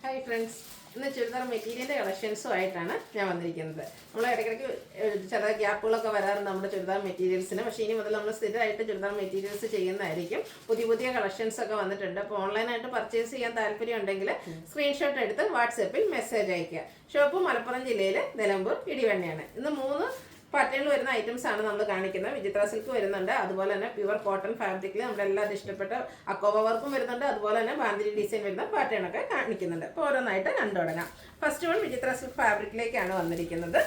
Hi friends, ഇന്ന് ചുരിദാർ മെറ്റീരിയലിൻ്റെ കളക്ഷൻസുമായിട്ടാണ് ഞാൻ വന്നിരിക്കുന്നത്. നമ്മൾ ഇടയ്ക്കിടയ്ക്ക് ചില ഗ്യാപ്പുകളൊക്കെ വരാറുണ്ട് നമ്മുടെ ചുരിദാർ മെറ്റീരിയൽസിന്. പക്ഷേ ഇനി മുതൽ നമ്മൾ സ്ഥിരമായിട്ട് ചുരിദാർ മെറ്റീരിയൽസ് ചെയ്യുന്നതായിരിക്കും. പുതിയ കളക്ഷൻസ് ഒക്കെ വന്നിട്ടുണ്ട്. അപ്പോൾ ഓൺലൈനായിട്ട് പർച്ചേസ് ചെയ്യാൻ താല്പര്യം ഉണ്ടെങ്കിൽ സ്ക്രീൻഷോട്ട് എടുത്ത് വാട്സപ്പിൽ മെസ്സേജ് അയയ്ക്കുക. ഷോപ്പ് മലപ്പുറം ജില്ലയിൽ നിലമ്പൂർ ഇടിവണ്ണയാണ്. ഇന്ന് 3 പാറ്റേണിൽ വരുന്ന ഐറ്റംസ് ആണ് നമ്മൾ കാണിക്കുന്നത്. വിചിത്ര സിൽക്ക് വരുന്നുണ്ട്, അതുപോലെ തന്നെ പ്യുവർ കോട്ടൺ ഫാബ്രിക്കിൽ നമ്മുടെ എല്ലാവരും ഇഷ്ടപ്പെട്ട അക്കോബ വർക്കും വരുന്നുണ്ട്, അതുപോലെ തന്നെ ബാന്തിരി ഡിസൈൻ വരുന്ന പാറ്റേണൊക്കെ കാണിക്കുന്നുണ്ട്. അപ്പോൾ ഓരോന്നായിട്ട് കണ്ടു തുടങ്ങാം. ഫസ്റ്റ് വൺ വിചിത്ര സിൽക്ക് ഫാബ്രിക്കിലേക്കാണ് വന്നിരിക്കുന്നത്.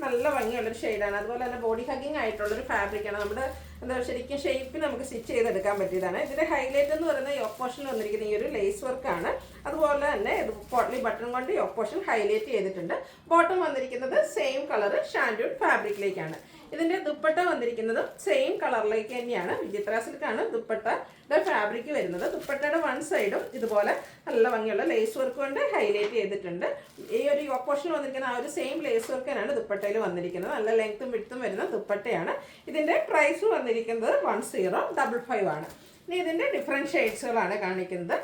നല്ല ഭംഗിയുള്ളൊരു ഷെയ്ഡാണ്, അതുപോലെ തന്നെ ബോഡി ഹഗ്ഗിങ് ആയിട്ടുള്ളൊരു ഫാബ്രിക്കാണ്. നമ്മുടെ എന്താ ശരിക്കും ഷേപ്പിൽ നമുക്ക് സ്റ്റിച്ച് ചെയ്തെടുക്കാൻ പറ്റിയതാണ്. ഇതിൻ്റെ ഹൈലൈറ്റ് എന്ന് പറയുന്നത് യോക്ക് പോർഷനിൽ വന്നിരിക്കുന്ന ഈ ഒരു ലേസ് വർക്കാണ്. അതുപോലെ തന്നെ ഇത് പോട്ട്ലി ബട്ടൺ കൊണ്ട് യോക്ക് പോർഷൻ ഹൈലൈറ്റ് ചെയ്തിട്ടുണ്ട്. ബോട്ടം വന്നിരിക്കുന്നത് സെയിം കളർ ഷാൻഡൂൺ ഫാബ്രിക്കിലേക്കാണ്. ഇതിൻ്റെ ദുപ്പട്ട വന്നിരിക്കുന്നതും സെയിം കളറിലേക്ക് തന്നെയാണ്. വിചിത്ര സിൽക്കാണ് ദുപ്പട്ടയുടെ ഫാബ്രിക് വരുന്നത്. ദുപ്പട്ടയുടെ വൺ സൈഡും ഇതുപോലെ നല്ല ഭംഗിയുള്ള ലേസ് വർക്ക് കൊണ്ട് ഹൈലൈറ്റ് ചെയ്തിട്ടുണ്ട്. ഈ ഒരു യോക്ക് പോർഷനിൽ വന്നിരിക്കുന്ന ആ ഒരു സെയിം ലേസ് വർക്ക് തന്നെയാണ് ദുപ്പട്ടയിൽ വന്നിരിക്കുന്നത്. നല്ല ലെങ്ത്തും വിഡ്ത്തും വരുന്ന ദുപ്പട്ടയാണ്. ഇതിൻ്റെ പ്രൈസ് വന്നിരിക്കുന്നത് 1055 ആണ്. ഇനി ഇതിൻ്റെ ഡിഫറെൻറ്റ് ഷെയ്ഡ്സുകളാണ് കാണിക്കുന്നത്.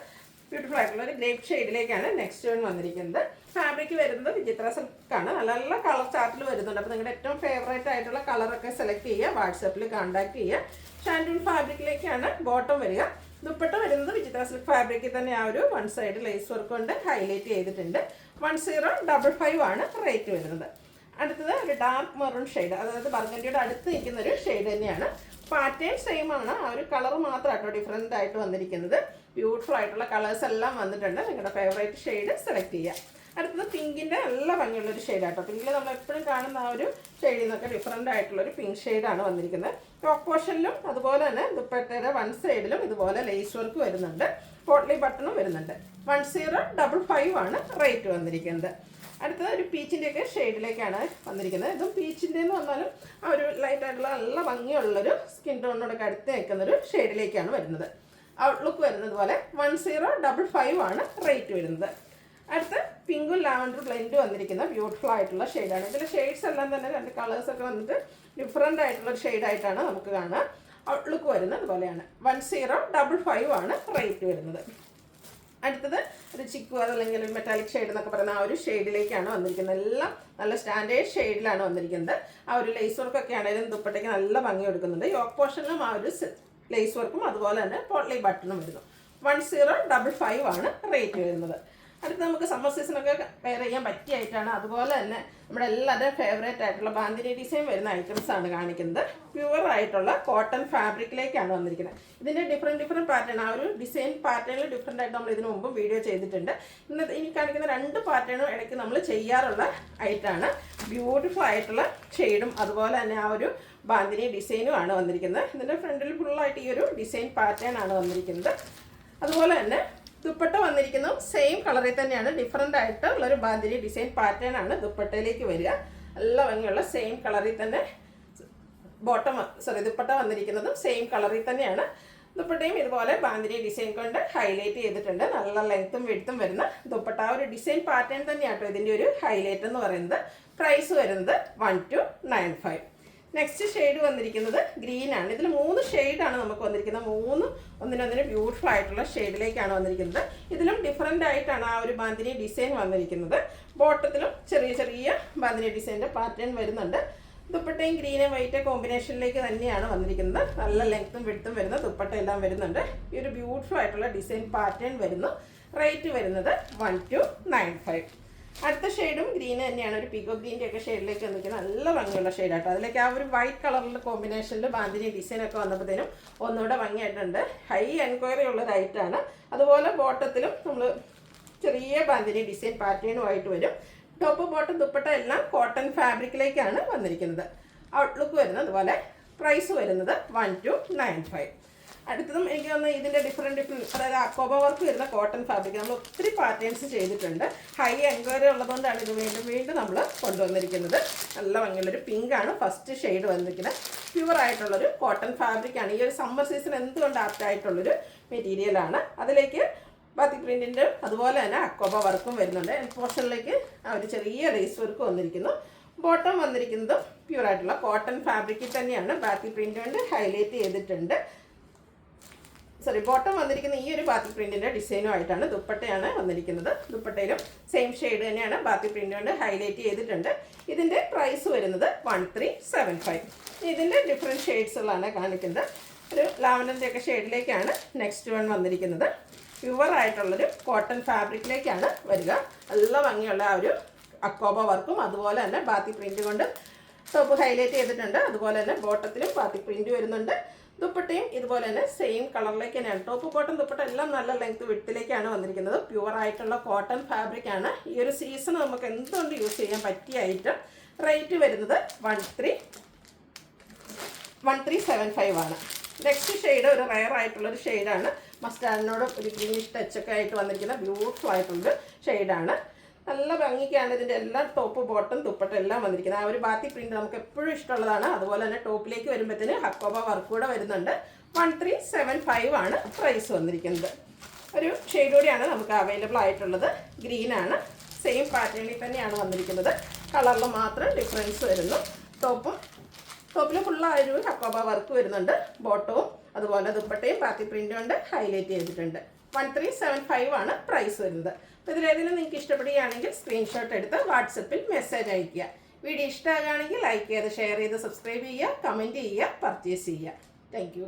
ബ്യൂട്ടിഫുൾ ആയിട്ടുള്ള ഒരു ഗ്രേപ്പ് ഷെയ്ഡിലേക്കാണ് നെക്സ്റ്റ് വൺ വന്നിരിക്കുന്നത്. ഫാബ്രിക് വരുന്നത് വിചിത്ര സിൽക്കാണ്. നല്ല നല്ല കളർ ചാർട്ടിൽ വരുന്നുണ്ട്. അപ്പോൾ നിങ്ങളുടെ ഏറ്റവും ഫേവറേറ്റ് ആയിട്ടുള്ള കളറൊക്കെ സെലക്ട് ചെയ്യുക, വാട്സാപ്പിൽ കോൺടാക്ട് ചെയ്യുക. ഷാൻഡൂൺ ഫാബ്രിക്കിലേക്കാണ് ബോട്ടം വരിക. ദുപ്പട്ട വരുന്നത് വിചിത്ര സിൽക്ക് ഫാബ്രിക്കിൽ തന്നെ ആ ഒരു വൺ സൈഡ് ലേസ് വർക്ക് കൊണ്ട് ഹൈലൈറ്റ് ചെയ്തിട്ടുണ്ട്. 1055 ആണ് റേറ്റ് വരുന്നത്. അടുത്തത് ഒരു ഡാർക്ക് മെറൂൺ ഷെയ്ഡ്, അതായത് ബർഗൻഡിയുടെ അടുത്ത് നിൽക്കുന്ന ഒരു ഷെയ്ഡ് തന്നെയാണ്. പാറ്റേൺ സെയിം ആണ്, ആ ഒരു കളർ മാത്രമായിട്ടോ ഡിഫറെൻ്റ് ആയിട്ട് വന്നിരിക്കുന്നത്. ബ്യൂട്ടിഫുൾ ആയിട്ടുള്ള കളേഴ്സ് എല്ലാം വന്നിട്ടുണ്ട്. നിങ്ങളുടെ ഫേവറേറ്റ് ഷെയ്ഡ് സെലക്ട് ചെയ്യുക. അടുത്തത് പിങ്കിൻ്റെ നല്ല ഭംഗിയുള്ളൊരു ഷെയ്ഡാട്ടോ. പിങ്കിൽ നമ്മൾ എപ്പോഴും കാണുന്ന ആ ഒരു ഷെയ്ഡിൽ നിന്നൊക്കെ ഡിഫറെൻ്റ് ആയിട്ടുള്ളൊരു പിങ്ക് ഷെയ്ഡാണ് വന്നിരിക്കുന്നത്. ടോപ്പ് പോർഷനിലും അതുപോലെ തന്നെ ദുപ്പട്ടയുടെ വൺ സൈഡിലും ഇതുപോലെ ലേസ് വർക്ക് വരുന്നുണ്ട്. പോട്ട്ലി ബട്ടണും വരുന്നുണ്ട്. 1055 ആണ് റേറ്റ് വന്നിരിക്കുന്നത്. അടുത്തത് ഒരു പീച്ചിൻ്റെയൊക്കെ ഷെയ്ഡിലേക്കാണ് വന്നിരിക്കുന്നത്. ഇതും പീച്ചിൻ്റെ എന്ന് പറഞ്ഞാലും ആ ഒരു ലൈറ്റ് ആയിട്ടുള്ള നല്ല ഭംഗിയുള്ളൊരു സ്കിൻ ടോണിനോടൊക്കെ അടുത്ത് നിൽക്കുന്നൊരു ഷെയ്ഡിലേക്കാണ് വരുന്നത്. ഔട്ട്ലുക്ക് വരുന്നത് പോലെ 1055 ആണ് റേറ്റ് വരുന്നത്. അടുത്ത് പിങ്കും ലാവൻഡർ ബ്ലെൻഡ് വന്നിരിക്കുന്ന ബ്യൂട്ടിഫുൾ ആയിട്ടുള്ള ഷെയ്ഡാണ്. ഇതിലെ ഷെയ്ഡ്സ് എല്ലാം തന്നെ രണ്ട് കളേഴ്സൊക്കെ വന്നിട്ട് ഡിഫറെൻ്റ് ആയിട്ടുള്ള ഒരു ഷെയ്ഡായിട്ടാണ് നമുക്ക് കാണുക. ഔട്ട്ലുക്ക് വരുന്നത് പോലെയാണ്. 1055 ആണ് റേറ്റ് വരുന്നത്. അടുത്തത് ഒരു ചിക്കു അതല്ലെങ്കിൽ മെറ്റാലിക് ഷെയ്ഡ് എന്നൊക്കെ പറയുന്ന ആ ഒരു ഷെയ്ഡിലേക്കാണ് വന്നിരിക്കുന്നത്. എല്ലാം നല്ല സ്റ്റാൻഡേർഡ് ഷെയ്ഡിലാണ് വന്നിരിക്കുന്നത്. ആ ഒരു ലേസ് വർക്കൊക്കെ ആണെങ്കിലും ദുപ്പട്ടയ്ക്ക് നല്ല ഭംഗി കൊടുക്കുന്നുണ്ട്. യോക്ക് പോർഷനിലും ആ ഒരു ലേസ് വർക്കും അതുപോലെ തന്നെ പോട്ട്ലി ബട്ടണും വരുന്നു. 1055 ആണ് റേറ്റ് വരുന്നത്. അടുത്ത് നമുക്ക് സമ്മർ സീസണൊക്കെ വെയർ ചെയ്യാൻ പറ്റിയായിട്ടാണ്. അതുപോലെ തന്നെ നമ്മുടെ എല്ലാവരുടെയും ഫേവറേറ്റ് ആയിട്ടുള്ള ബാന്തിനി ഡിസൈൻ വരുന്ന ഐറ്റംസ് ആണ് കാണിക്കുന്നത്. പ്യുവർ ആയിട്ടുള്ള കോട്ടൺ ഫാബ്രിക്കിലേക്കാണ് വന്നിരിക്കുന്നത്. ഇതിൻ്റെ ഡിഫറെൻറ്റ് പാറ്റേൺ, ആ ഒരു ഡിസൈൻ പാറ്റേണിൽ ഡിഫറെൻ്റ് ആയിട്ട് നമ്മൾ ഇതിനു മുമ്പ് വീഡിയോ ചെയ്തിട്ടുണ്ട്. ഇനി കാണിക്കുന്ന 2 പാറ്റേണും ഇടയ്ക്ക് നമ്മൾ ചെയ്യാറുള്ള ഐറ്റാണ്. ബ്യൂട്ടിഫുൾ ആയിട്ടുള്ള ഷെയ്ഡും അതുപോലെ തന്നെ ആ ഒരു ബാന്തിനി ഡിസൈനും ആണ് വന്നിരിക്കുന്നത്. ഇതിൻ്റെ ഫ്രണ്ടിൽ ഫുള്ളായിട്ട് ഈ ഒരു ഡിസൈൻ പാറ്റേൺ ആണ് വന്നിരിക്കുന്നത്. അതുപോലെ തന്നെ ദുപ്പട്ട വന്നിരിക്കുന്നത് സെയിം കളറിൽ തന്നെയാണ്. ഡിഫറെൻ്റ് ആയിട്ട് ഉള്ളൊരു ബാന്തിനി ഡിസൈൻ പാറ്റേൺ ആണ് ദുപ്പട്ടയിലേക്ക് വരിക. നല്ല ഭംഗിയുള്ള സെയിം കളറിൽ തന്നെ ദുപ്പട്ട വന്നിരിക്കുന്നതും സെയിം കളറിൽ തന്നെയാണ്. ദുപ്പട്ടയും ഇതുപോലെ ബാന്തിനി ഡിസൈൻ കൊണ്ട് ഹൈലൈറ്റ് ചെയ്തിട്ടുണ്ട്. നല്ല ലെങ്ത്തും വിഡ്ത്തും വരുന്ന ദുപ്പട്ട, ആ ഒരു ഡിസൈൻ പാറ്റേൺ തന്നെയാട്ടോ ഇതിൻ്റെ ഒരു ഹൈലൈറ്റ് എന്ന് പറയുന്നത്. പ്രൈസ് വരുന്നത് 1295. നെക്സ്റ്റ് ഷെയ്ഡ് വന്നിരിക്കുന്നത് ഗ്രീൻ ആണ്. ഇതിൽ 3 ഷെയ്ഡാണ് നമുക്ക് വന്നിരിക്കുന്നത്. 3 ഒന്നിനൊന്നിന് ബ്യൂട്ടിഫുൾ ആയിട്ടുള്ള ഷെയ്ഡിലേക്കാണ് വന്നിരിക്കുന്നത്. ഇതിലും ഡിഫറെൻ്റ് ആയിട്ടാണ് ആ ഒരു ബാന്തിനി ഡിസൈൻ വന്നിരിക്കുന്നത്. ബോട്ടത്തിലും ചെറിയ ചെറിയ ബാന്തിനി ഡിസൈൻ്റെ പാറ്റേൺ വരുന്നുണ്ട്. ദുപ്പട്ടയും ഗ്രീനും വൈറ്റ് കോമ്പിനേഷനിലേക്ക് തന്നെയാണ് വന്നിരിക്കുന്നത്. നല്ല ലെങ്ത്തും വിഡ്ത്തും വരുന്ന ദുപ്പട്ട എല്ലാം വരുന്നുണ്ട്. ഈ ഒരു ബ്യൂട്ടിഫുൾ ആയിട്ടുള്ള ഡിസൈൻ പാറ്റേൺ വരുന്നു. റേറ്റ് വരുന്നത് 1295. അടുത്ത ഷെയ്ഡും ഗ്രീൻ തന്നെയാണ്. ഒരു പിക്കോ ഗ്രീൻ്റെ ഒക്കെ ഷെയ്ഡിലേക്ക് വന്നിരിക്കുന്നത്. നല്ല ഭംഗിയുള്ള ഷെയ്ഡാട്ടോ. അതിലേക്ക് ആ ഒരു വൈറ്റ് കളറിലുള്ള കോമ്പിനേഷനിൽ ബാന്തിനി ഡിസൈനൊക്കെ വന്നപ്പോഴത്തേനും ഒന്നുകൂടെ ഭംഗിയായിട്ടുണ്ട്. ഹൈ എൻക്വയറി ഉള്ള റൈറ്റാണ്. അതുപോലെ ബോട്ടത്തിലും നമ്മൾ ചെറിയ ബാന്തിനി ഡിസൈൻ പാറ്റേണുമായിട്ട് വരും. ടോപ്പ് ബോട്ടം ദുപ്പട്ട എല്ലാം കോട്ടൺ ഫാബ്രിക്കിലേക്കാണ് വന്നിരിക്കുന്നത്. ഔട്ട്ലുക്ക് വരുന്നത് അതുപോലെ. പ്രൈസ് വരുന്നത് 1295. അടുത്തതും എനിക്ക് തോന്നുന്നു ഇതിൻ്റെ ഡിഫറെൻറ്റ് അതായത് അക്കോബ വർക്ക് വരുന്ന കോട്ടൺ ഫാബ്രിക് നമ്മൾ ഒത്തിരി പാറ്റേൺസ് ചെയ്തിട്ടുണ്ട്. ഹൈ എൻക്വയറി ഉള്ളതുകൊണ്ടാണ് ഇത് വീണ്ടും നമ്മൾ കൊണ്ടുവന്നിരിക്കുന്നത്. നല്ല ഭംഗിയുള്ളൊരു പിങ്കാണ് ഫസ്റ്റ് ഷെയ്ഡ് വന്നിരിക്കുന്നത്. പ്യുവർ ആയിട്ടുള്ളൊരു കോട്ടൺ ഫാബ്രിക്കാണ്. ഈ ഒരു സമ്മർ സീസൺ എന്തുകൊണ്ട് ആപ്റ്റായിട്ടുള്ളൊരു മെറ്റീരിയലാണ്. അതിലേക്ക് ബാത്തിക് പ്രിൻറ്റിൻ്റെ അതുപോലെ തന്നെ അക്കോബ വർക്കും വരുന്നുണ്ട്. പോർഷനിലേക്ക് ആ ഒരു ചെറിയ ലേസ് വർക്ക് വന്നിരിക്കുന്നു. ബോട്ടം വന്നിരിക്കുന്നതും പ്യുവർ ആയിട്ടുള്ള കോട്ടൺ ഫാബ്രിക്കിൽ തന്നെയാണ്. ബാത്തിക് പ്രിൻ്റ് കൊണ്ട് ഹൈലൈറ്റ് ചെയ്തിട്ടുണ്ട്. ബോട്ടം വന്നിരിക്കുന്ന ഈ ഒരു ബാത്തി പ്രിന്റിന്റെ ഡിസൈനും ആയിട്ടാണ്. ദുപ്പട്ടയാണ് വന്നിരിക്കുന്നത്. ദുപ്പട്ടയിലും സെയിം ഷെയ്ഡ് തന്നെയാണ്, ബാത്തി പ്രിന്റ് കൊണ്ട് ഹൈലൈറ്റ് ചെയ്തിട്ടുണ്ട്. ഇതിന്റെ പ്രൈസ് വരുന്നത് 1375. ഇതിന്റെ ഡിഫറെന്റ് ഷെയ്ഡ്സുകളാണ് കാണിക്കുന്നത്. ഒരു ലാവൻഡറിന്റെ ഒക്കെ ഷെയ്ഡിലേക്കാണ് നെക്സ്റ്റ് വൺ വന്നിരിക്കുന്നത്. പ്യുവർ ആയിട്ടുള്ളൊരു കോട്ടൺ ഫാബ്രിക്കിലേക്കാണ് വരിക. നല്ല ഭംഗിയുള്ള ആ ഒരു അക്കോബ വർക്കും അതുപോലെ തന്നെ ബാത്തി പ്രിന്റ് കൊണ്ട് ടോപ്പ് ഹൈലൈറ്റ് ചെയ്തിട്ടുണ്ട്. അതുപോലെ തന്നെ ബോട്ടത്തിലും ബാത്തി പ്രിന്റ് വരുന്നുണ്ട്. ദുപ്പട്ടയും ഇതുപോലെ തന്നെ സെയിം കളറിലേക്ക് തന്നെയാണ്. ടോപ്പ് ബോട്ടം ദുപ്പട്ട എല്ലാം നല്ല ലെങ്ത് വിട്ടിലേക്കാണ് വന്നിരിക്കുന്നത്. പ്യുവർ ആയിട്ടുള്ള കോട്ടൺ ഫാബ്രിക് ആണ്. ഈ ഒരു സീസൺ നമുക്ക് എന്തുകൊണ്ട് യൂസ് ചെയ്യാൻ പറ്റിയ ഐറ്റം. റേറ്റ് വരുന്നത് 1375 ആണ്. നെക്സ്റ്റ് ഷെയ്ഡ് ഒരു റയർ ആയിട്ടുള്ളൊരു ഷെയ്ഡാണ്. മസ്റ്റാർഡിനോട് ഒരു ഗ്രീനിഷ് ടച്ചൊക്കെ ആയിട്ട് വന്നിരിക്കുന്ന ബ്യൂട്ടിഫുൾ ആയിട്ടുള്ളൊരു ഷെയ്ഡാണ്. നല്ല ഭംഗിക്കാണ് ഇതിൻ്റെ എല്ലാം ടോപ്പ് ബോട്ടം ദുപ്പട്ട എല്ലാം വന്നിരിക്കുന്നത്. ആ ഒരു ബാത്തി പ്രിന്റ് നമുക്ക് എപ്പോഴും ഇഷ്ടമുള്ളതാണ്. അതുപോലെ തന്നെ ടോപ്പിലേക്ക് വരുമ്പോഴത്തേന് ഹക്കോബ വർക്ക് കൂടെ വരുന്നുണ്ട്. 1375 ആണ് പ്രൈസ് വന്നിരിക്കുന്നത്. ഒരു ഷെയ്ഡ് കൂടിയാണ് നമുക്ക് അവൈലബിൾ ആയിട്ടുള്ളത്. ഗ്രീനാണ്. സെയിം പാറ്റേണിൽ തന്നെയാണ് വന്നിരിക്കുന്നത്. കളറിൽ മാത്രം ഡിഫറൻസ് വരുന്നു. ടോപ്പിൽ ഫുള്ളായൊരു ഹക്കോബ വർക്ക് വരുന്നുണ്ട്. ബോട്ടവും അതുപോലെ ദുപ്പട്ടയും ബാത്തി പ്രിന്റ് കൊണ്ട് ഹൈലൈറ്റ് ചെയ്തിട്ടുണ്ട്. 1375 ആണ് പ്രൈസ് വരുന്നത്. അപ്പോൾ ഇതിലേതെങ്കിലും നിങ്ങൾക്ക് ഇഷ്ടപ്പെടുകയാണെങ്കിൽ സ്ക്രീൻഷോട്ട് എടുത്ത് വാട്സപ്പിൽ മെസ്സേജ് അയയ്ക്കുക. വീഡിയോ ഇഷ്ടമാകുകയാണെങ്കിൽ ലൈക്ക് ചെയ്ത് ഷെയർ ചെയ്ത് സബ്സ്ക്രൈബ് ചെയ്യുക, കമൻറ്റ് ചെയ്യുക, പർച്ചേസ് ചെയ്യുക. താങ്ക്